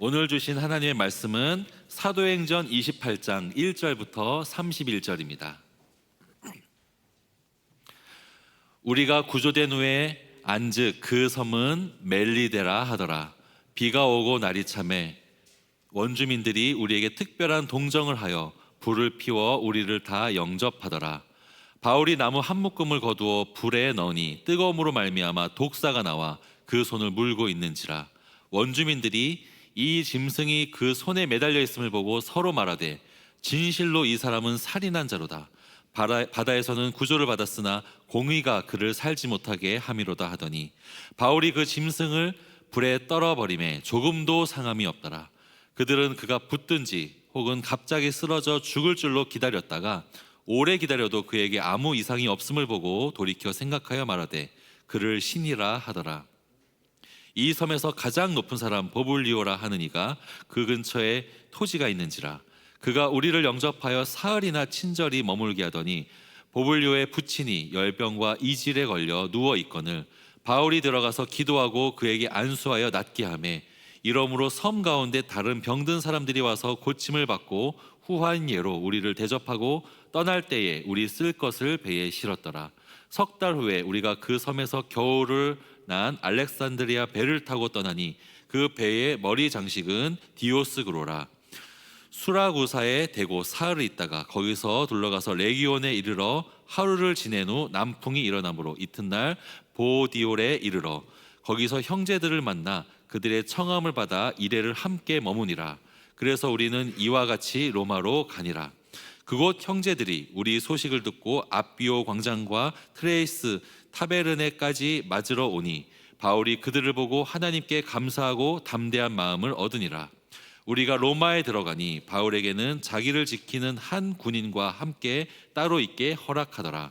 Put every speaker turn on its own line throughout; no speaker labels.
오늘 주신 하나님의 말씀은 사도행전 28장 1절부터 31절입니다. 우리가 구조된 후에 안즉 그 섬은 멜리데라 하더라. 비가 오고 날이 차매 원주민들이 우리에게 특별한 동정을 하여 불을 피워 우리를 다 영접하더라. 바울이 나무 한 묶음을 거두어 불에 넣으니 뜨거움으로 말미암아 독사가 나와 그 손을 물고 있는지라. 원주민들이 이 짐승이 그 손에 매달려 있음을 보고 서로 말하되 진실로 이 사람은 살인한 자로다. 바다에서는 구조를 받았으나 공의가 그를 살지 못하게 함이로다 하더니 바울이 그 짐승을 불에 떨어버림에 조금도 상함이 없더라. 그들은 그가 붙든지 혹은 갑자기 쓰러져 죽을 줄로 기다렸다가 오래 기다려도 그에게 아무 이상이 없음을 보고 돌이켜 생각하여 말하되 그를 신이라 하더라. 이 섬에서 가장 높은 사람 보블리오라 하는 이가 그 근처에 토지가 있는지라. 그가 우리를 영접하여 사흘이나 친절히 머물게 하더니 보블리오의 부친이 열병과 이질에 걸려 누워 있거늘 바울이 들어가서 기도하고 그에게 안수하여 낫게 하매 이러므로 섬 가운데 다른 병든 사람들이 와서 고침을 받고 후한 예로 우리를 대접하고 떠날 때에 우리 쓸 것을 배에 실었더라. 석 달 후에 우리가 그 섬에서 겨울을 난 알렉산드리아 배를 타고 떠나니 그 배의 머리 장식은 디오스그로라. 수라구사에 대고 사흘을 있다가 거기서 둘러가서 레기온에 이르러 하루를 지낸 후 남풍이 일어나므로 이튿날 보디올에 이르러 거기서 형제들을 만나 그들의 청함을 받아 이레를 함께 머무니라. 그래서 우리는 이와 같이 로마로 가니라. 그곳 형제들이 우리 소식을 듣고 앞비오 광장과 트레이스 타베르네까지 맞으러 오니 바울이 그들을 보고 하나님께 감사하고 담대한 마음을 얻으니라. 우리가 로마에 들어가니 바울에게는 자기를 지키는 한 군인과 함께 따로 있게 허락하더라.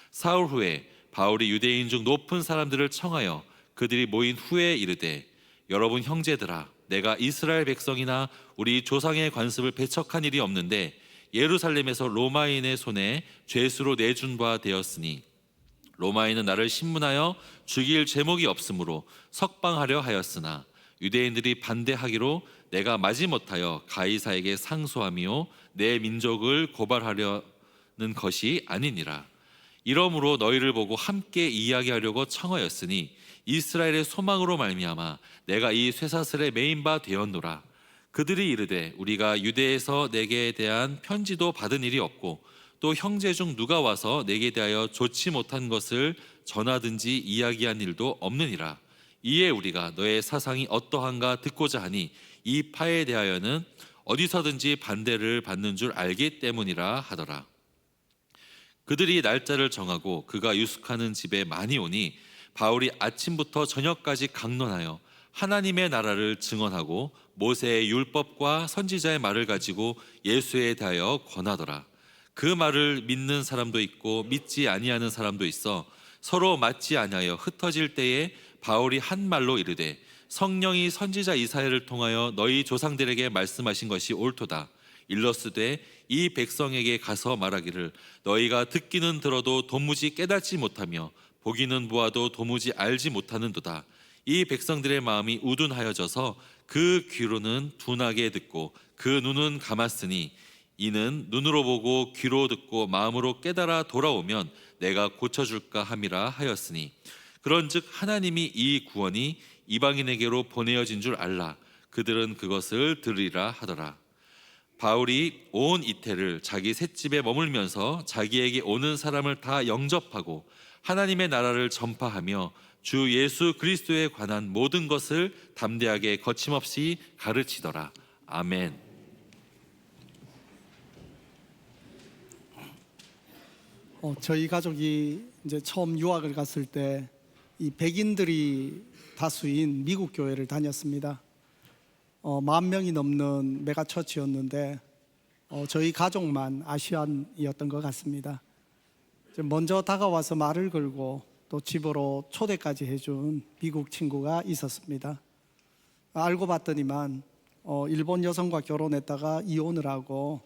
사흘 후에 바울이 유대인 중 높은 사람들을 청하여 그들이 모인 후에 이르되 여러분 형제들아, 내가 이스라엘 백성이나 우리 조상의 관습을 배척한 일이 없는데 예루살렘에서 로마인의 손에 죄수로 내준 바 되었으니 로마인은 나를 신문하여 죽일 제목이 없으므로 석방하려 하였으나 유대인들이 반대하기로 내가 마지못하여 가이사에게 상소하며 내 민족을 고발하려는 것이 아니니라. 이러므로 너희를 보고 함께 이야기하려고 청하였으니 이스라엘의 소망으로 말미암아 내가 이 쇠사슬에 매인 바 되었노라. 그들이 이르되 우리가 유대에서 내게 대한 편지도 받은 일이 없고 또 형제 중 누가 와서 내게 대하여 좋지 못한 것을 전하든지 이야기한 일도 없느니라. 이에 우리가 너의 사상이 어떠한가 듣고자 하니 이 파에 대하여는 어디서든지 반대를 받는 줄 알기 때문이라 하더라. 그들이 날짜를 정하고 그가 유숙하는 집에 많이 오니 바울이 아침부터 저녁까지 강론하여 하나님의 나라를 증언하고 모세의 율법과 선지자의 말을 가지고 예수에 대하여 권하더라. 그 말을 믿는 사람도 있고 믿지 아니하는 사람도 있어 서로 맞지 아니하여 흩어질 때에 바울이 한 말로 이르되 성령이 선지자 이사야를 통하여 너희 조상들에게 말씀하신 것이 옳도다. 일러스되 이 백성에게 가서 말하기를 너희가 듣기는 들어도 도무지 깨닫지 못하며 보기는 보아도 도무지 알지 못하는도다. 이 백성들의 마음이 우둔하여져서 그 귀로는 둔하게 듣고 그 눈은 감았으니 이는 눈으로 보고 귀로 듣고 마음으로 깨달아 돌아오면 내가 고쳐줄까 함이라 하였으니 그런즉 하나님이 이 구원이 이방인에게로 보내어진 줄 알라. 그들은 그것을 들으리라 하더라. 바울이 온 이태를 자기 셋집에 머물면서 자기에게 오는 사람을 다 영접하고 하나님의 나라를 전파하며 주 예수 그리스도에 관한 모든 것을 담대하게 거침없이 가르치더라. 아멘.
저희 가족이 이제 처음 유학을 갔을 때 이 백인들이 다수인 미국 교회를 다녔습니다. 10,000명이 넘는 메가처치였는데 저희 가족만 아시안이었던 것 같습니다. 먼저 다가와서 말을 걸고 또 집으로 초대까지 해준 미국 친구가 있었습니다. 알고 봤더니만 일본 여성과 결혼했다가 이혼을 하고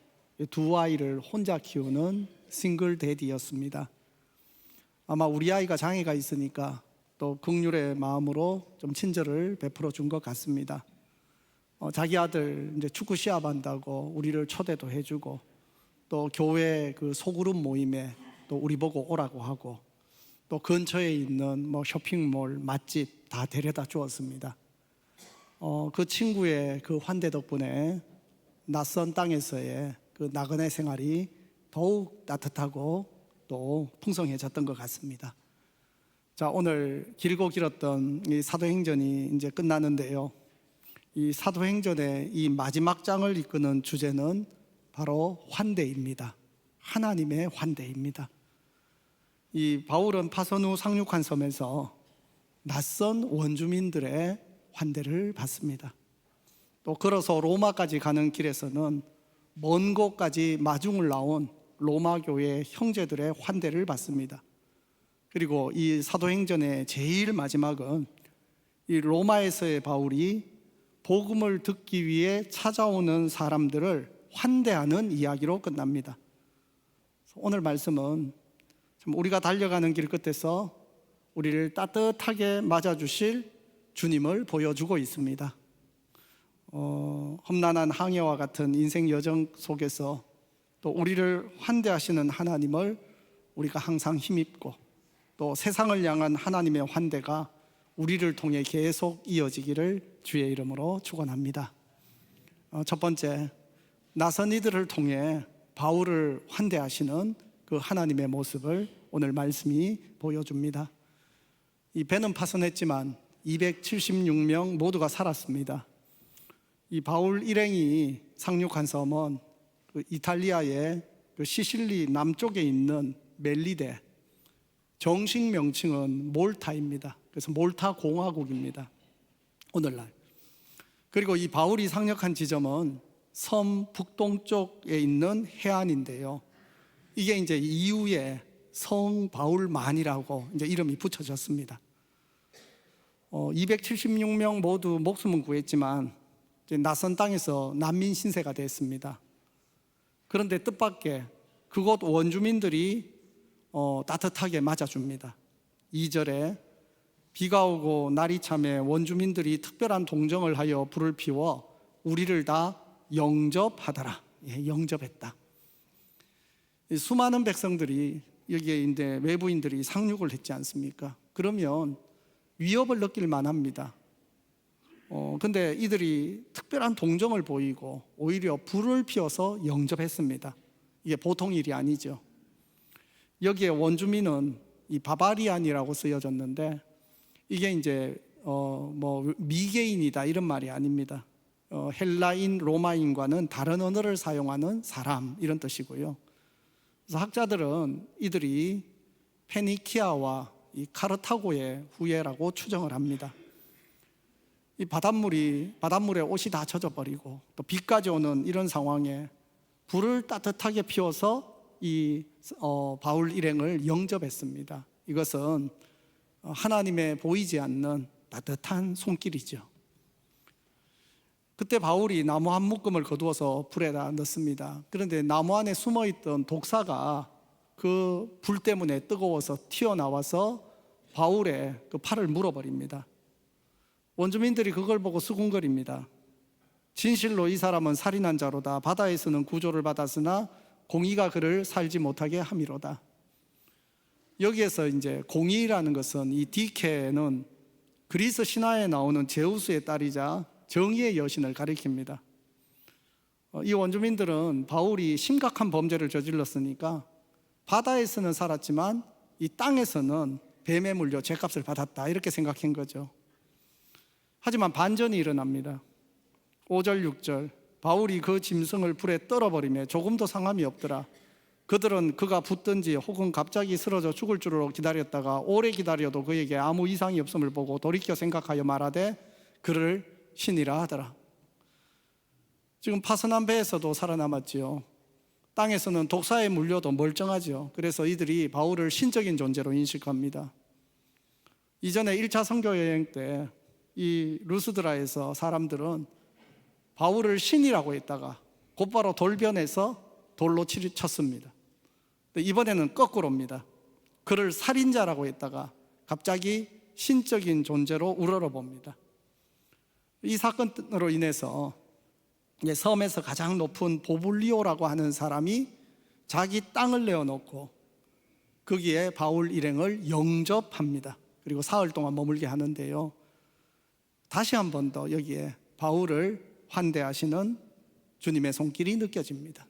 두 아이를 혼자 키우는 싱글 데디였습니다. 아마 우리 아이가 장애가 있으니까 또 긍휼의 마음으로 좀 친절을 베풀어 준 것 같습니다. 자기 아들 이제 축구 시합한다고 우리를 초대도 해주고, 또 교회 그 소그룹 모임에 또 우리 보고 오라고 하고, 또 근처에 있는 뭐 쇼핑몰, 맛집 다 데려다 주었습니다. 그 친구의 그 환대 덕분에 낯선 땅에서의 그 나그네 생활이 더욱 따뜻하고 또 풍성해졌던 것 같습니다. 자, 오늘 길고 길었던 이 사도행전이 이제 끝나는데요. 이 사도행전의 이 마지막 장을 이끄는 주제는 바로 환대입니다. 하나님의 환대입니다. 이 바울은 파선 후 상륙한 섬에서 낯선 원주민들의 환대를 받습니다. 또 걸어서 로마까지 가는 길에서는 먼 곳까지 마중을 나온 로마 교회 형제들의 환대를 받습니다. 그리고 이 사도행전의 제일 마지막은 이 로마에서의 바울이 복음을 듣기 위해 찾아오는 사람들을 환대하는 이야기로 끝납니다. 오늘 말씀은 참 우리가 달려가는 길 끝에서 우리를 따뜻하게 맞아주실 주님을 보여주고 있습니다. 험난한 항해와 같은 인생 여정 속에서 또 우리를 환대하시는 하나님을 우리가 항상 힘입고, 또 세상을 향한 하나님의 환대가 우리를 통해 계속 이어지기를 주의 이름으로 축원합니다. 첫 번째, 낯선 이들을 통해 바울을 환대하시는 그 하나님의 모습을 오늘 말씀이 보여줍니다. 이 배는 파손했지만 276명 모두가 살았습니다. 이 바울 일행이 상륙한 섬은 그 이탈리아의 그 시실리 남쪽에 있는 멜리데, 정식 명칭은 몰타입니다. 그래서 몰타 공화국입니다, 오늘날. 그리고 이 바울이 상륙한 지점은 섬 북동쪽에 있는 해안인데요. 이게 이제 이후에 성 바울만이라고 이제 이름이 붙여졌습니다. 276명 모두 목숨은 구했지만 이제 낯선 땅에서 난민 신세가 됐습니다. 그런데 뜻밖의 그곳 원주민들이 따뜻하게 맞아줍니다. 2절에 비가 오고 날이 참에 원주민들이 특별한 동정을 하여 불을 피워 우리를 다 영접하더라. 영접했다. 수많은 백성들이 여기에 이제 외부인들이 상륙을 했지 않습니까? 그러면 위협을 느낄 만합니다. 근데 이들이 특별한 동정을 보이고 오히려 불을 피워서 영접했습니다. 이게 보통 일이 아니죠. 여기에 원주민은 이 바바리안이라고 쓰여졌는데, 이게 이제 뭐 미개인이다 이런 말이 아닙니다. 헬라인, 로마인과는 다른 언어를 사용하는 사람 이런 뜻이고요. 그래서 학자들은 이들이 페니키아와 이 카르타고의 후예라고 추정을 합니다. 이 바닷물에 옷이 다 젖어 버리고 또 비까지 오는 이런 상황에 불을 따뜻하게 피워서 이 바울 일행을 영접했습니다. 이것은 하나님의 보이지 않는 따뜻한 손길이죠. 그때 바울이 나무 한 묶음을 거두어서 불에다 넣습니다. 그런데 나무 안에 숨어있던 독사가 그 불 때문에 뜨거워서 튀어나와서 바울의 그 팔을 물어버립니다. 원주민들이 그걸 보고 수군거립니다. 진실로 이 사람은 살인한 자로다. 바다에서는 구조를 받았으나 공의가 그를 살지 못하게 함이로다. 여기에서 이제 공의라는 것은, 이 디케는 그리스 신화에 나오는 제우스의 딸이자 정의의 여신을 가리킵니다. 이 원주민들은 바울이 심각한 범죄를 저질렀으니까 바다에서는 살았지만 이 땅에서는 뱀에 물려 죗값을 받았다 이렇게 생각한 거죠. 하지만 반전이 일어납니다. 5절 6절, 바울이 그 짐승을 불에 떨어버리며 조금도 상함이 없더라. 그들은 그가 붙든지 혹은 갑자기 쓰러져 죽을 줄로 기다렸다가 오래 기다려도 그에게 아무 이상이 없음을 보고 돌이켜 생각하여 말하되 그를 신이라 하더라. 지금 파선한 배에서도 살아남았지요. 땅에서는 독사에 물려도 멀쩡하죠. 그래서 이들이 바울을 신적인 존재로 인식합니다. 이전에 1차 선교 여행 때 이 루스드라에서 사람들은 바울을 신이라고 했다가 곧바로 돌변해서 돌로 쳤습니다. 이번에는 거꾸로입니다. 그를 살인자라고 했다가 갑자기 신적인 존재로 우러러봅니다. 이 사건으로 인해서 이제 섬에서 가장 높은 보블리오라고 하는 사람이 자기 땅을 내어놓고 거기에 바울 일행을 영접합니다. 그리고 사흘 동안 머물게 하는데요, 다시 한 번 더 여기에 바울을 환대하시는 주님의 손길이 느껴집니다.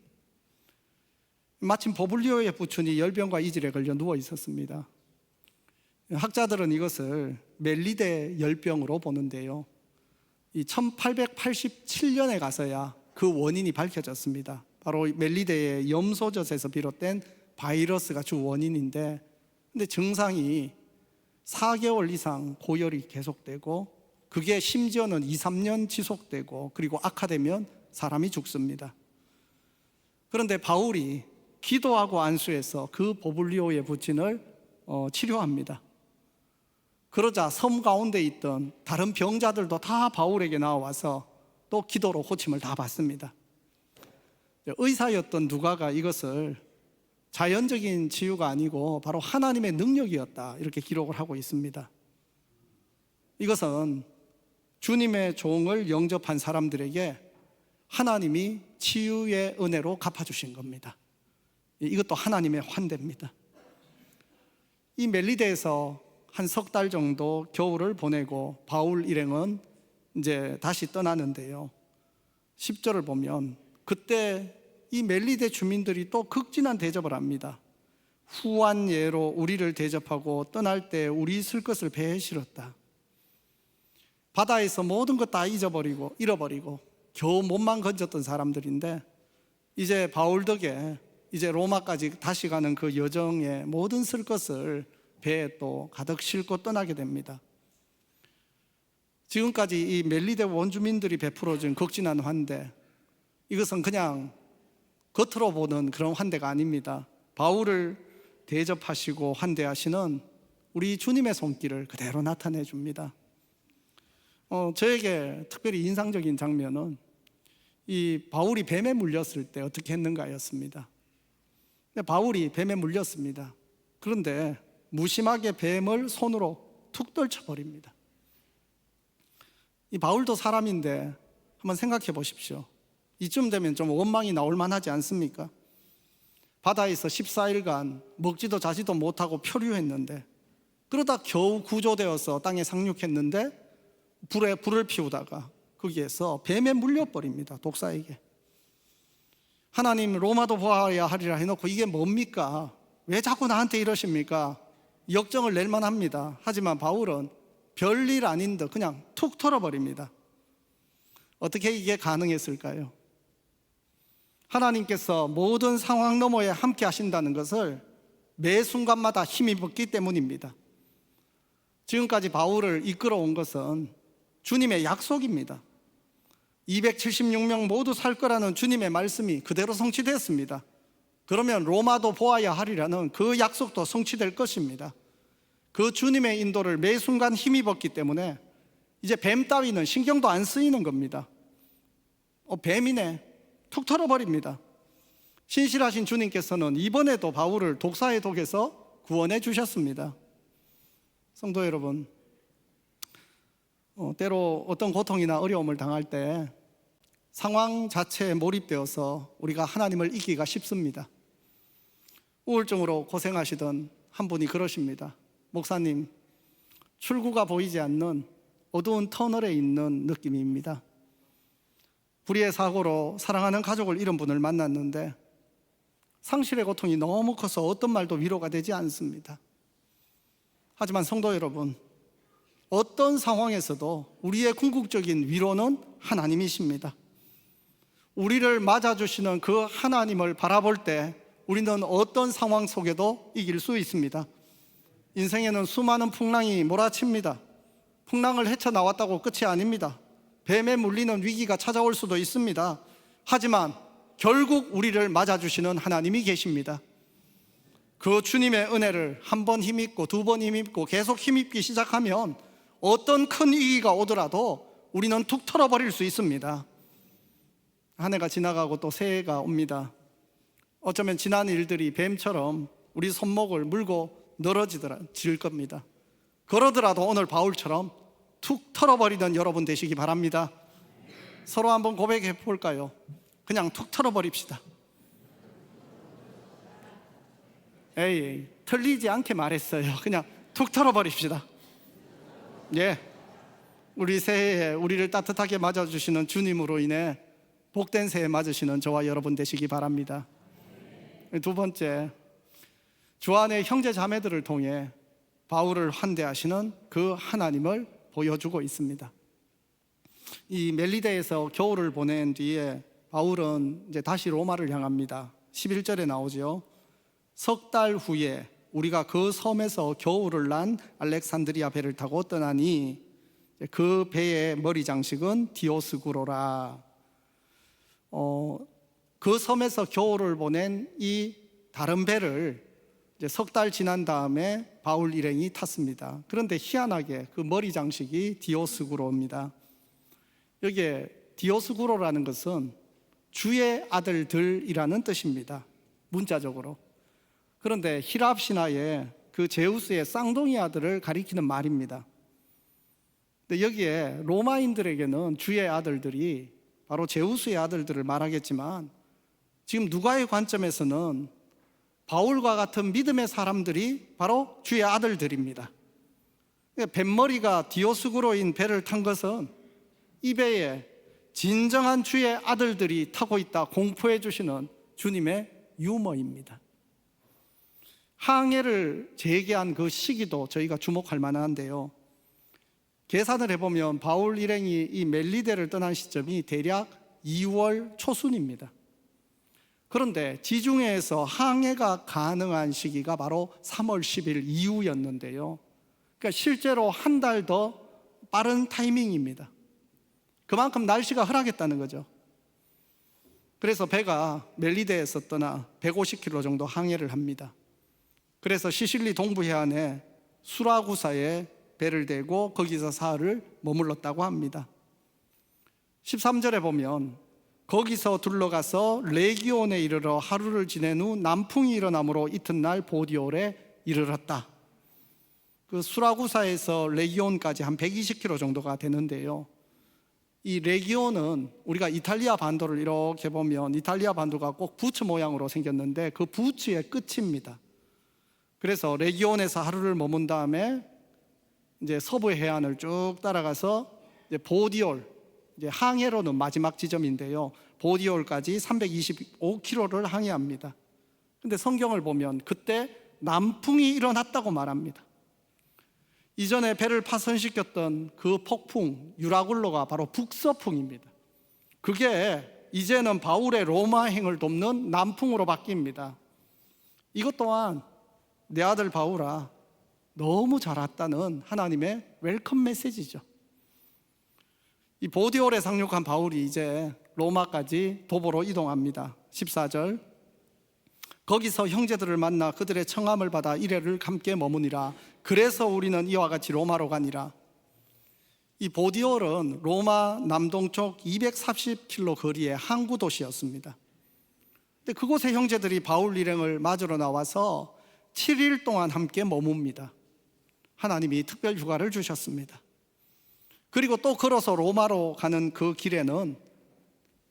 마침 보블리오의 부춘이 열병과 이질에 걸려 누워 있었습니다. 학자들은 이것을 멜리데 열병으로 보는데요, 이 1887년에 가서야 그 원인이 밝혀졌습니다. 바로 멜리데의 염소젖에서 비롯된 바이러스가 주 원인인데, 근데 증상이 4개월 이상 고열이 계속되고 그게 심지어는 2, 3년 지속되고 그리고 악화되면 사람이 죽습니다. 그런데 바울이 기도하고 안수해서 그 보블리오의 부친을 치료합니다. 그러자 섬 가운데 있던 다른 병자들도 다 바울에게 나와서 또 기도로 고침을 다 받습니다. 의사였던 누가가 이것을 자연적인 치유가 아니고 바로 하나님의 능력이었다, 이렇게 기록을 하고 있습니다. 이것은 주님의 종을 영접한 사람들에게 하나님이 치유의 은혜로 갚아주신 겁니다. 이것도 하나님의 환대입니다. 이 멜리데에서 한 석 달 정도 겨울을 보내고 바울 일행은 이제 다시 떠나는데요, 10절을 보면 그때 이 멜리데 주민들이 또 극진한 대접을 합니다. 후한 예로 우리를 대접하고 떠날 때 우리 쓸 것을 배에 실었다. 바다에서 모든 것 다 잃어버리고 겨우 몸만 건졌던 사람들인데, 이제 바울 덕에 이제 로마까지 다시 가는 그 여정에 모든 쓸 것을 배에 또 가득 싣고 떠나게 됩니다. 지금까지 이 멜리데 원주민들이 베풀어준 극진한 환대, 이것은 그냥 겉으로 보는 그런 환대가 아닙니다. 바울을 대접하시고 환대하시는 우리 주님의 손길을 그대로 나타내 줍니다. 저에게 특별히 인상적인 장면은 이 바울이 뱀에 물렸을 때 어떻게 했는가였습니다. 바울이 뱀에 물렸습니다. 그런데 무심하게 뱀을 손으로 툭 떨쳐버립니다. 이 바울도 사람인데 한번 생각해 보십시오. 이쯤 되면 좀 원망이 나올 만하지 않습니까? 바다에서 14일간 먹지도 자지도 못하고 표류했는데, 그러다 겨우 구조되어서 땅에 상륙했는데 불을 피우다가 거기에서 뱀에 물려버립니다. 독사에게. 하나님 로마도 보아야 하리라 해놓고 이게 뭡니까? 왜 자꾸 나한테 이러십니까? 역정을 낼 만합니다. 하지만 바울은 별일 아닌 듯 그냥 툭 털어버립니다. 어떻게 이게 가능했을까요? 하나님께서 모든 상황 너머에 함께 하신다는 것을 매 순간마다 힘입었기 때문입니다. 지금까지 바울을 이끌어온 것은 주님의 약속입니다. 276명 모두 살 거라는 주님의 말씀이 그대로 성취됐습니다. 그러면 로마도 보아야 하리라는 그 약속도 성취될 것입니다. 그 주님의 인도를 매 순간 힘입었기 때문에 이제 뱀 따위는 신경도 안 쓰이는 겁니다. 뱀이네, 툭 털어버립니다. 신실하신 주님께서는 이번에도 바울을 독사의 독에서 구원해 주셨습니다. 성도 여러분, 때로 어떤 고통이나 어려움을 당할 때 상황 자체에 몰입되어서 우리가 하나님을 잊기가 쉽습니다. 우울증으로 고생하시던 한 분이 그러십니다. 목사님, 출구가 보이지 않는 어두운 터널에 있는 느낌입니다. 불의의 사고로 사랑하는 가족을 잃은 분을 만났는데 상실의 고통이 너무 커서 어떤 말도 위로가 되지 않습니다. 하지만 성도 여러분, 어떤 상황에서도 우리의 궁극적인 위로는 하나님이십니다. 우리를 맞아주시는 그 하나님을 바라볼 때 우리는 어떤 상황 속에도 이길 수 있습니다. 인생에는 수많은 풍랑이 몰아칩니다. 풍랑을 헤쳐나왔다고 끝이 아닙니다. 뱀에 물리는 위기가 찾아올 수도 있습니다. 하지만 결국 우리를 맞아주시는 하나님이 계십니다. 그 주님의 은혜를 한 번 힘입고 두 번 힘입고 계속 힘입기 시작하면 어떤 큰 위기가 오더라도 우리는 툭 털어버릴 수 있습니다. 한 해가 지나가고 또 새해가 옵니다. 어쩌면 지난 일들이 뱀처럼 우리 손목을 물고 늘어질 겁니다. 그러더라도 오늘 바울처럼 툭 털어버리는 여러분 되시기 바랍니다. 서로 한번 고백해 볼까요? 그냥 툭 털어버립시다. 에이, 틀리지 않게 말했어요. 그냥 툭 털어버립시다. 예, 우리 새해에 우리를 따뜻하게 맞아주시는 주님으로 인해 복된 새해 맞으시는 저와 여러분 되시기 바랍니다. 두 번째, 주 안의 형제 자매들을 통해 바울을 환대하시는 그 하나님을 보여주고 있습니다. 이 멜리데에서 겨울을 보낸 뒤에 바울은 이제 다시 로마를 향합니다. 11절에 나오죠. 석 달 후에 우리가 그 섬에서 겨울을 난 알렉산드리아 배를 타고 떠나니 그 배의 머리 장식은 디오스구로라. 그 섬에서 겨울을 보낸 이 다른 배를 이제 석 달 지난 다음에 바울 일행이 탔습니다. 그런데 희한하게 그 머리 장식이 디오스구로입니다. 여기에 디오스구로라는 것은 주의 아들들이라는 뜻입니다. 문자적으로. 그런데 히랍 신화에 그 제우스의 쌍둥이 아들을 가리키는 말입니다. 근데 여기에 로마인들에게는 주의 아들들이 바로 제우스의 아들들을 말하겠지만, 지금 누가의 관점에서는 바울과 같은 믿음의 사람들이 바로 주의 아들들입니다. 뱃머리가 디오스구로인 배를 탄 것은 이 배에 진정한 주의 아들들이 타고 있다 공포해 주시는 주님의 유머입니다. 항해를 재개한 그 시기도 저희가 주목할 만한데요, 계산을 해보면 바울 일행이 이 멜리데를 떠난 시점이 대략 2월 초순입니다. 그런데 지중해에서 항해가 가능한 시기가 바로 3월 10일 이후였는데요, 그러니까 실제로 한 달 더 빠른 타이밍입니다. 그만큼 날씨가 허락했다는 거죠. 그래서 배가 멜리데에서 떠나 150km 정도 항해를 합니다. 그래서 시실리 동부 해안에 수라구사에 배를 대고 거기서 사흘을 머물렀다고 합니다. 13절에 보면 거기서 둘러가서 레기온에 이르러 하루를 지낸 후 남풍이 일어나므로 이튿날 보디올에 이르렀다. 그 수라구사에서 레기온까지 한 120km 정도가 되는데요, 이 레기온은 우리가 이탈리아 반도를 이렇게 보면 이탈리아 반도가 꼭 부츠 모양으로 생겼는데 그 부츠의 끝입니다. 그래서 레기온에서 하루를 머문 다음에 이제 서부 해안을 쭉 따라가서 이제 보디올, 이제 항해로는 마지막 지점인데요, 보디올까지 325km를 항해합니다. 근데 성경을 보면 그때 남풍이 일어났다고 말합니다. 이전에 배를 파손시켰던 그 폭풍 유라굴로가 바로 북서풍입니다. 그게 이제는 바울의 로마행을 돕는 남풍으로 바뀝니다. 이것 또한 내 아들 바울아, 너무 잘 왔다는 하나님의 웰컴 메시지죠. 이 보디올에 상륙한 바울이 이제 로마까지 도보로 이동합니다. 14절, 거기서 형제들을 만나 그들의 청함을 받아 이래를 함께 머무니라. 그래서 우리는 이와 같이 로마로 가니라. 이 보디올은 로마 남동쪽 240km 거리의 항구 도시였습니다. 근데 그곳의 형제들이 바울 일행을 맞으러 나와서 7일 동안 함께 머뭅니다. 하나님이 특별 휴가를 주셨습니다. 그리고 또 걸어서 로마로 가는 그 길에는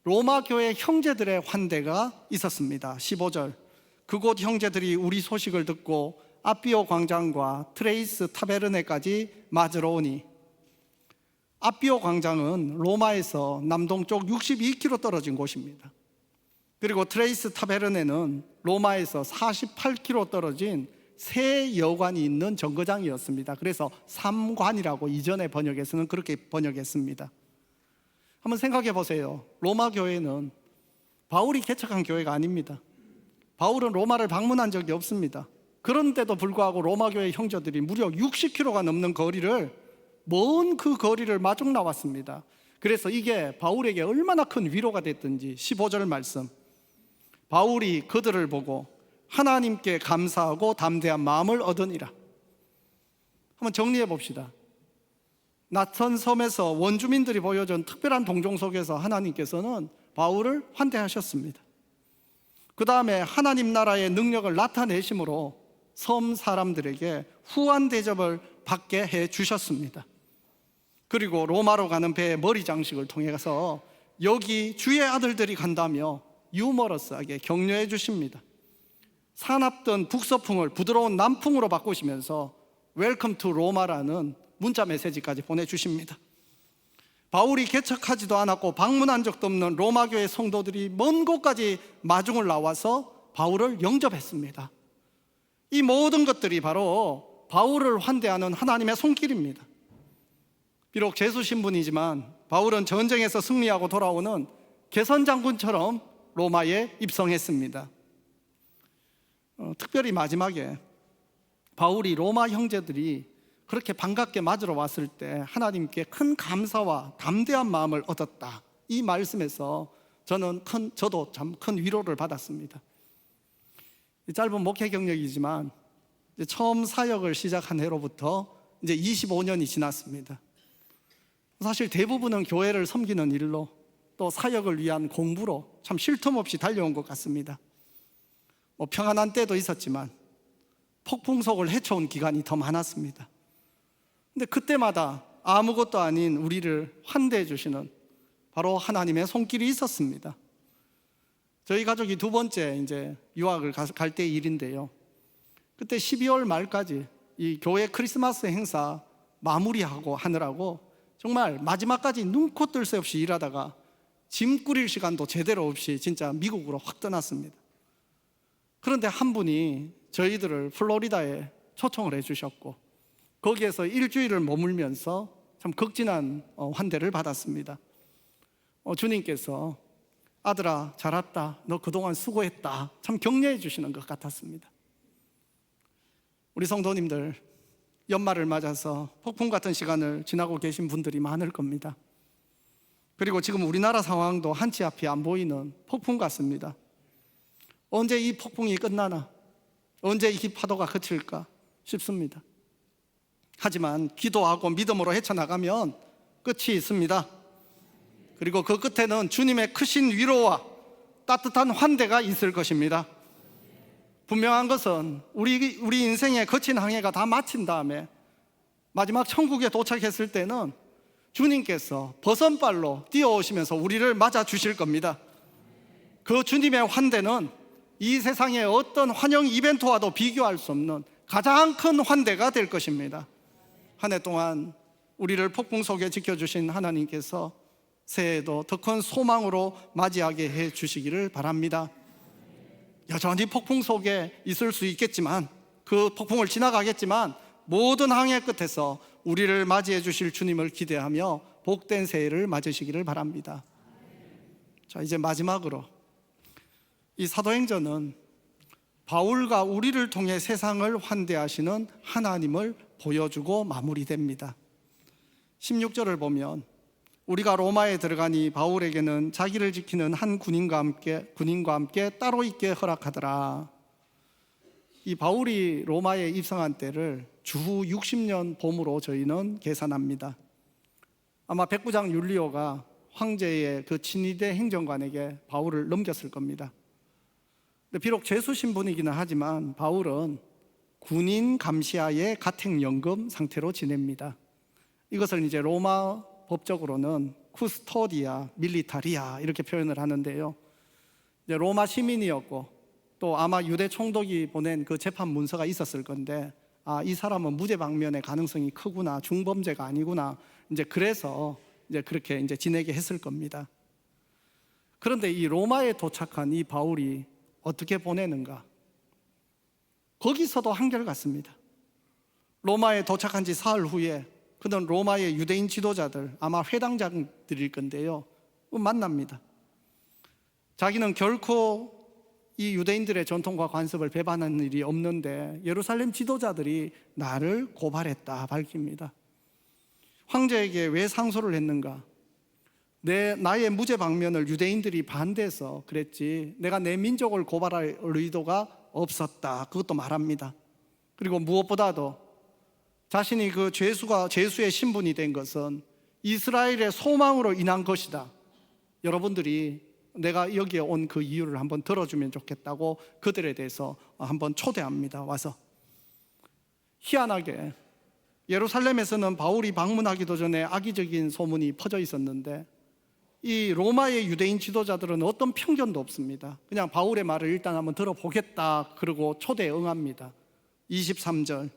로마 교회 형제들의 환대가 있었습니다. 15절, 그곳 형제들이 우리 소식을 듣고 아비오 광장과 트레이스 타베르네까지 맞으러 오니, 아비오 광장은 로마에서 남동쪽 62km 떨어진 곳입니다. 그리고 트레이스 타베르네는 로마에서 48km 떨어진 새 여관이 있는 정거장이었습니다. 그래서 삼관이라고 이전의 번역에서는 그렇게 번역했습니다. 한번 생각해 보세요. 로마 교회는 바울이 개척한 교회가 아닙니다. 바울은 로마를 방문한 적이 없습니다. 그런데도 불구하고 로마 교회 형제들이 무려 60km가 넘는 거리를, 먼 그 거리를 마중 나왔습니다. 그래서 이게 바울에게 얼마나 큰 위로가 됐든지 15절 말씀, 바울이 그들을 보고 하나님께 감사하고 담대한 마음을 얻으니라. 한번 정리해 봅시다. 낯선 섬에서 원주민들이 보여준 특별한 동정 속에서 하나님께서는 바울을 환대하셨습니다. 그 다음에 하나님 나라의 능력을 나타내심으로 섬 사람들에게 후한 대접을 받게 해 주셨습니다. 그리고 로마로 가는 배의 머리 장식을 통해서 여기 주의 아들들이 간다며 유머러스하게 격려해 주십니다. 사납던 북서풍을 부드러운 남풍으로 바꾸시면서 웰컴 투 로마라는 문자 메시지까지 보내주십니다. 바울이 개척하지도 않았고 방문한 적도 없는 로마 교회 성도들이 먼 곳까지 마중을 나와서 바울을 영접했습니다. 이 모든 것들이 바로 바울을 환대하는 하나님의 손길입니다. 비록 제수 신분이지만 바울은 전쟁에서 승리하고 돌아오는 개선 장군처럼 로마에 입성했습니다. 특별히 마지막에 바울이 로마 형제들이 그렇게 반갑게 맞으러 왔을 때 하나님께 큰 감사와 담대한 마음을 얻었다. 이 말씀에서 저도 참 큰 위로를 받았습니다. 짧은 목회 경력이지만 처음 사역을 시작한 해로부터 이제 25년이 지났습니다. 사실 대부분은 교회를 섬기는 일로 또 사역을 위한 공부로 참 쉴 틈 없이 달려온 것 같습니다. 평안한 때도 있었지만 폭풍속을 헤쳐온 기간이 더 많았습니다. 근데 그때마다 아무것도 아닌 우리를 환대해 주시는 바로 하나님의 손길이 있었습니다. 저희 가족이 두 번째 이제 유학을 갈 때 일인데요. 그때 12월 말까지 이 교회 크리스마스 행사 마무리하고 하느라고 정말 마지막까지 눈코 뜰 새 없이 일하다가 짐 꾸릴 시간도 제대로 없이 진짜 미국으로 확 떠났습니다. 그런데 한 분이 저희들을 플로리다에 초청을 해주셨고 거기에서 일주일을 머물면서 참 극진한 환대를 받았습니다. 주님께서 아들아 잘 왔다, 너 그동안 수고했다, 참 격려해 주시는 것 같았습니다. 우리 성도님들 연말을 맞아서 폭풍 같은 시간을 지나고 계신 분들이 많을 겁니다. 그리고 지금 우리나라 상황도 한치 앞이 안 보이는 폭풍 같습니다. 언제 이 폭풍이 끝나나, 언제 이 파도가 그칠까 싶습니다. 하지만 기도하고 믿음으로 헤쳐나가면 끝이 있습니다. 그리고 그 끝에는 주님의 크신 위로와 따뜻한 환대가 있을 것입니다. 분명한 것은 우리 인생의 거친 항해가 다 마친 다음에 마지막 천국에 도착했을 때는 주님께서 버선발로 뛰어오시면서 우리를 맞아 주실 겁니다. 그 주님의 환대는 이 세상의 어떤 환영 이벤트와도 비교할 수 없는 가장 큰 환대가 될 것입니다. 한 해 동안 우리를 폭풍 속에 지켜주신 하나님께서 새해에도 더 큰 소망으로 맞이하게 해 주시기를 바랍니다. 여전히 폭풍 속에 있을 수 있겠지만, 그 폭풍을 지나가겠지만 모든 항해 끝에서 우리를 맞이해 주실 주님을 기대하며 복된 새해를 맞으시기를 바랍니다. 자, 이제 마지막으로 이 사도행전은 바울과 우리를 통해 세상을 환대하시는 하나님을 보여주고 마무리됩니다. 16절을 보면 우리가 로마에 들어가니 바울에게는 자기를 지키는 한 군인과 함께 따로 있게 허락하더라. 이 바울이 로마에 입성한 때를 주후 60년 봄으로 저희는 계산합니다. 아마 백부장 율리오가 황제의 그 친위대 행정관에게 바울을 넘겼을 겁니다. 비록 죄수 신분이기는 하지만 바울은 군인 감시하에 가택연금 상태로 지냅니다. 이것을 이제 로마 법적으로는 쿠스토디아 밀리타리아 이렇게 표현을 하는데요. 이제 로마 시민이었고 또 아마 유대 총독이 보낸 그 재판 문서가 있었을 건데, 이 사람은 무죄 방면의 가능성이 크구나, 중범죄가 아니구나, 이제 그래서 이제 그렇게 이제 지내게 했을 겁니다. 그런데 이 로마에 도착한 이 바울이 어떻게 보내는가? 거기서도 한결같습니다. 로마에 도착한 지 사흘 후에 그는 로마의 유대인 지도자들, 아마 회당장들일 건데요, 만납니다. 자기는 결코 이 유대인들의 전통과 관습을 배반하는 일이 없는데 예루살렘 지도자들이 나를 고발했다 밝힙니다. 황제에게 왜 상소를 했는가? 나의 무죄 방면을 유대인들이 반대해서 그랬지 내가 내 민족을 고발할 의도가 없었다, 그것도 말합니다. 그리고 무엇보다도 자신이 그 죄수의 신분이 된 것은 이스라엘의 소망으로 인한 것이다. 여러분들이 내가 여기에 온 그 이유를 한번 들어주면 좋겠다고 그들에 대해서 한번 초대합니다. 와서 희한하게 예루살렘에서는 바울이 방문하기도 전에 악의적인 소문이 퍼져 있었는데 이 로마의 유대인 지도자들은 어떤 편견도 없습니다. 그냥 바울의 말을 일단 한번 들어보겠다 그러고 초대에 응합니다. 23절,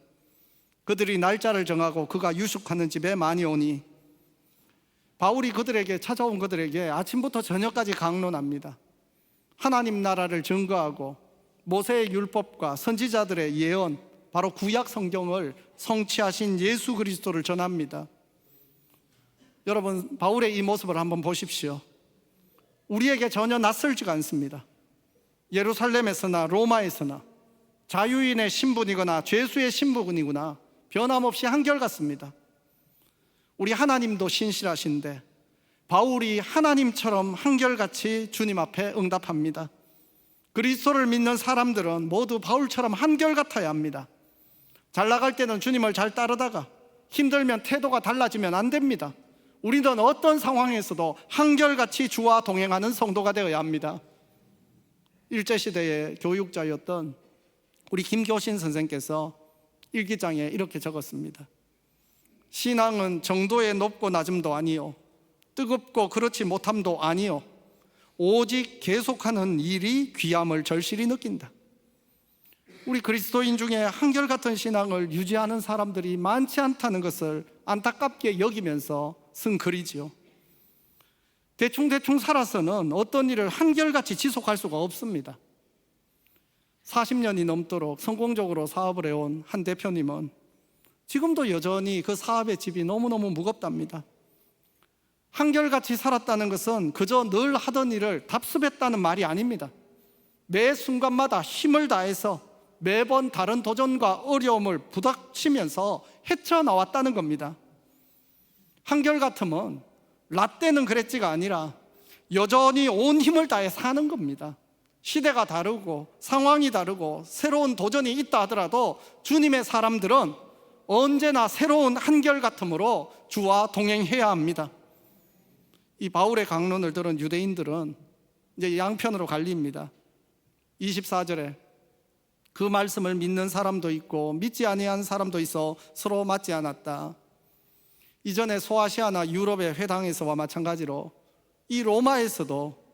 그들이 날짜를 정하고 그가 유숙하는 집에 많이 오니 바울이 찾아온 그들에게 아침부터 저녁까지 강론합니다. 하나님 나라를 증거하고 모세의 율법과 선지자들의 예언, 바로 구약 성경을 성취하신 예수 그리스도를 전합니다. 여러분, 바울의 이 모습을 한번 보십시오. 우리에게 전혀 낯설지가 않습니다. 예루살렘에서나 로마에서나 자유인의 신분이거나 죄수의 신분이거나 변함없이 한결같습니다. 우리 하나님도 신실하신데 바울이 하나님처럼 한결같이 주님 앞에 응답합니다. 그리스도를 믿는 사람들은 모두 바울처럼 한결같아야 합니다. 잘 나갈 때는 주님을 잘 따르다가 힘들면 태도가 달라지면 안 됩니다. 우리는 어떤 상황에서도 한결같이 주와 동행하는 성도가 되어야 합니다. 일제시대의 교육자였던 우리 김교신 선생께서 일기장에 이렇게 적었습니다. 신앙은 정도의 높고 낮음도 아니요, 뜨겁고 그렇지 못함도 아니요, 오직 계속하는 일이 귀함을 절실히 느낀다. 우리 그리스도인 중에 한결같은 신앙을 유지하는 사람들이 많지 않다는 것을 안타깝게 여기면서 쓴 글이지요. 대충 살아서는 어떤 일을 한결같이 지속할 수가 없습니다. 40년이 넘도록 성공적으로 사업을 해온 한 대표님은 지금도 여전히 그 사업의 집이 너무너무 무겁답니다. 한결같이 살았다는 것은 그저 늘 하던 일을 답습했다는 말이 아닙니다. 매 순간마다 힘을 다해서 매번 다른 도전과 어려움을 부닥치면서 헤쳐나왔다는 겁니다. 한결같음은 라떼는 그랬지가 아니라 여전히 온 힘을 다해 사는 겁니다. 시대가 다르고 상황이 다르고 새로운 도전이 있다 하더라도 주님의 사람들은 언제나 새로운 한결같음으로 주와 동행해야 합니다. 이 바울의 강론을 들은 유대인들은 이제 양편으로 갈립니다. 24절에 그 말씀을 믿는 사람도 있고 믿지 아니한 사람도 있어 서로 맞지 않았다. 이전에 소아시아나 유럽의 회당에서와 마찬가지로 이 로마에서도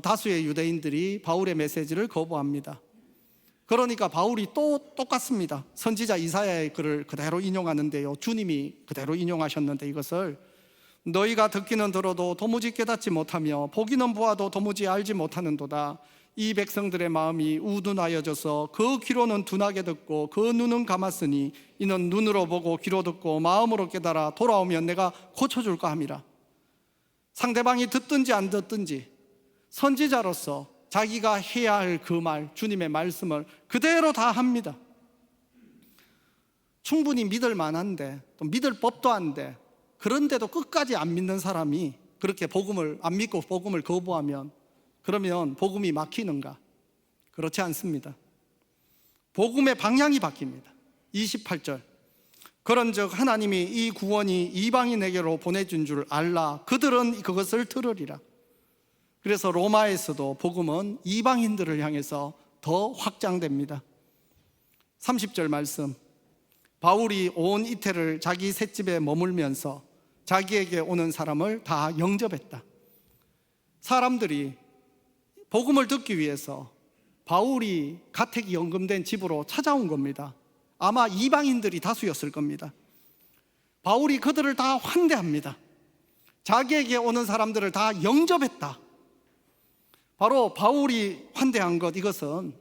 다수의 유대인들이 바울의 메시지를 거부합니다. 그러니까 바울이 또 똑같습니다. 선지자 이사야의 글을 그대로 인용하는데요, 주님이 그대로 인용하셨는데 이것을 너희가 듣기는 들어도 도무지 깨닫지 못하며 보기는 보아도 도무지 알지 못하는도다. 이 백성들의 마음이 우둔하여져서 그 귀로는 둔하게 듣고 그 눈은 감았으니 이는 눈으로 보고 귀로 듣고 마음으로 깨달아 돌아오면 내가 고쳐줄까 함이라. 상대방이 듣든지 안 듣든지 선지자로서 자기가 해야 할 그 말, 주님의 말씀을 그대로 다 합니다. 충분히 믿을 만한데 또 믿을 법도 한데 그런데도 끝까지 안 믿는 사람이 그렇게 복음을 안 믿고 복음을 거부하면 그러면 복음이 막히는가? 그렇지 않습니다. 복음의 방향이 바뀝니다. 28절, 그런즉 하나님이 이 구원이 이방인에게로 보내준 줄 알라. 그들은 그것을 들으리라. 그래서 로마에서도 복음은 이방인들을 향해서 더 확장됩니다. 30절 말씀, 바울이 온 이태를 자기 셋집에 머물면서 자기에게 오는 사람을 다 영접했다. 사람들이 복음을 듣기 위해서 바울이 가택이 연금된 집으로 찾아온 겁니다. 아마 이방인들이 다수였을 겁니다. 바울이 그들을 다 환대합니다. 자기에게 오는 사람들을 다 영접했다. 바로 바울이 환대한 것, 이것은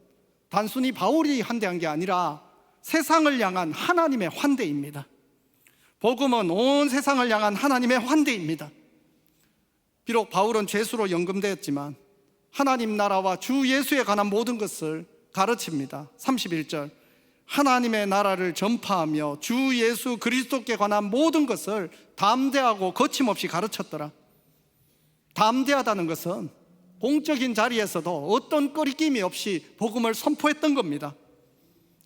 단순히 바울이 환대한 게 아니라 세상을 향한 하나님의 환대입니다. 복음은 온 세상을 향한 하나님의 환대입니다. 비록 바울은 죄수로 연금되었지만 하나님 나라와 주 예수에 관한 모든 것을 가르칩니다. 31절, 하나님의 나라를 전파하며 주 예수 그리스도께 관한 모든 것을 담대하고 거침없이 가르쳤더라. 담대하다는 것은 공적인 자리에서도 어떤 꺼리낌이 없이 복음을 선포했던 겁니다.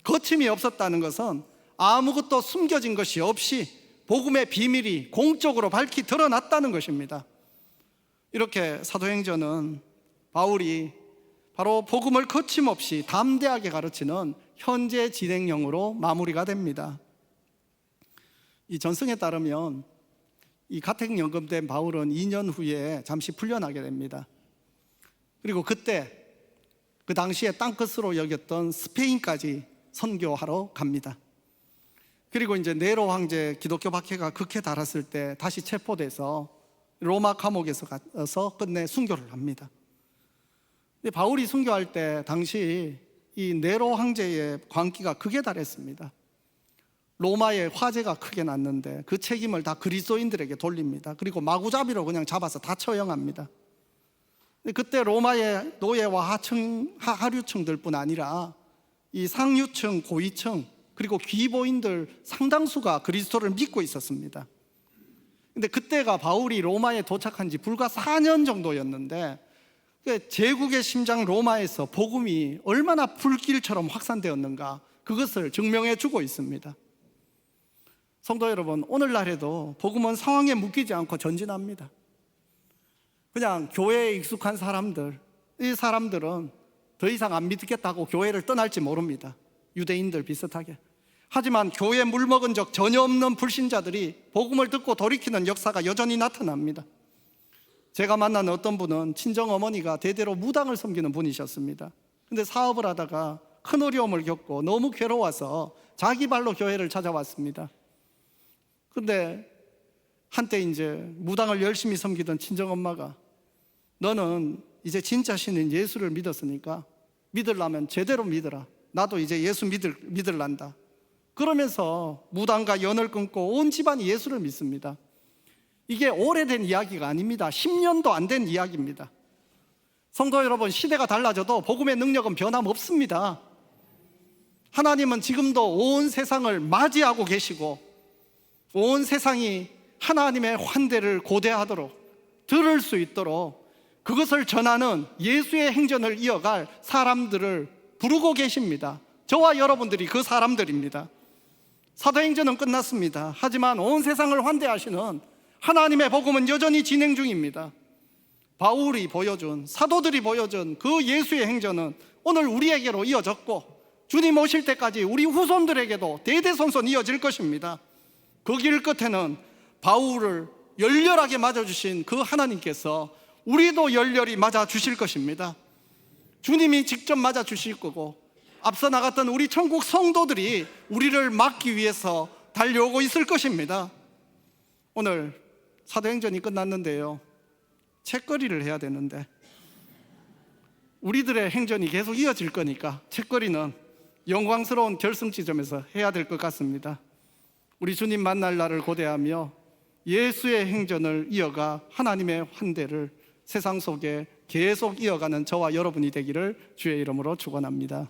거침이 없었다는 것은 아무것도 숨겨진 것이 없이 복음의 비밀이 공적으로 밝히 드러났다는 것입니다. 이렇게 사도행전은 바울이 바로 복음을 거침없이 담대하게 가르치는 현재 진행형으로 마무리가 됩니다. 이 전승에 따르면 이 가택연금된 바울은 2년 후에 잠시 풀려나게 됩니다. 그리고 그때 그 당시에 땅끝으로 여겼던 스페인까지 선교하러 갑니다. 그리고 이제 네로 황제 기독교 박해가 극에 달했을 때 다시 체포돼서 로마 감옥에서 가서 끝내 순교를 합니다. 근데 바울이 순교할 때 당시 이 네로 황제의 광기가 극에 달했습니다. 로마의 화재가 크게 났는데 그 책임을 다 그리스도인들에게 돌립니다. 그리고 마구잡이로 그냥 잡아서 다 처형합니다. 그때 로마의 노예와 하류층들뿐 아니라 이 상류층, 고위층, 그리고 귀보인들 상당수가 그리스도를 믿고 있었습니다. 근데 그때가 바울이 로마에 도착한 지 불과 4년 정도였는데 제국의 심장 로마에서 복음이 얼마나 불길처럼 확산되었는가, 그것을 증명해 주고 있습니다. 성도 여러분, 오늘날에도 복음은 상황에 묶이지 않고 전진합니다. 그냥 교회에 익숙한 사람들, 이 사람들은 더 이상 안 믿겠다고 교회를 떠날지 모릅니다. 유대인들 비슷하게. 하지만 교회에 물먹은 적 전혀 없는 불신자들이 복음을 듣고 돌이키는 역사가 여전히 나타납니다. 제가 만난 어떤 분은 친정어머니가 대대로 무당을 섬기는 분이셨습니다. 근데 사업을 하다가 큰 어려움을 겪고 너무 괴로워서 자기 발로 교회를 찾아왔습니다. 근데 한때 이제 무당을 열심히 섬기던 친정엄마가 너는 이제 진짜 신인 예수를 믿었으니까 믿으려면 제대로 믿어라. 나도 이제 예수 믿을란다. 그러면서 무당과 연을 끊고 온 집안이 예수를 믿습니다. 이게 오래된 이야기가 아닙니다. 10년도 안 된 이야기입니다. 성도 여러분, 시대가 달라져도 복음의 능력은 변함없습니다. 하나님은 지금도 온 세상을 맞이하고 계시고 온 세상이 하나님의 환대를 고대하도록 들을 수 있도록 그것을 전하는 예수의 행전을 이어갈 사람들을 부르고 계십니다. 저와 여러분들이 그 사람들입니다. 사도행전은 끝났습니다. 하지만 온 세상을 환대하시는 하나님의 복음은 여전히 진행 중입니다. 바울이 보여준, 사도들이 보여준 그 예수의 행전은 오늘 우리에게로 이어졌고 주님 오실 때까지 우리 후손들에게도 대대손손 이어질 것입니다. 그 길 끝에는 바울을 열렬하게 맞아주신 그 하나님께서 우리도 열렬히 맞아주실 것입니다. 주님이 직접 맞아주실 거고 앞서 나갔던 우리 천국 성도들이 우리를 막기 위해서 달려오고 있을 것입니다. 오늘 사도행전이 끝났는데요, 책거리를 해야 되는데 우리들의 행전이 계속 이어질 거니까 책거리는 영광스러운 결승 지점에서 해야 될 것 같습니다. 우리 주님 만날 날을 고대하며 예수의 행전을 이어가 하나님의 환대를 세상 속에 계속 이어가는 저와 여러분이 되기를 주의 이름으로 축원합니다.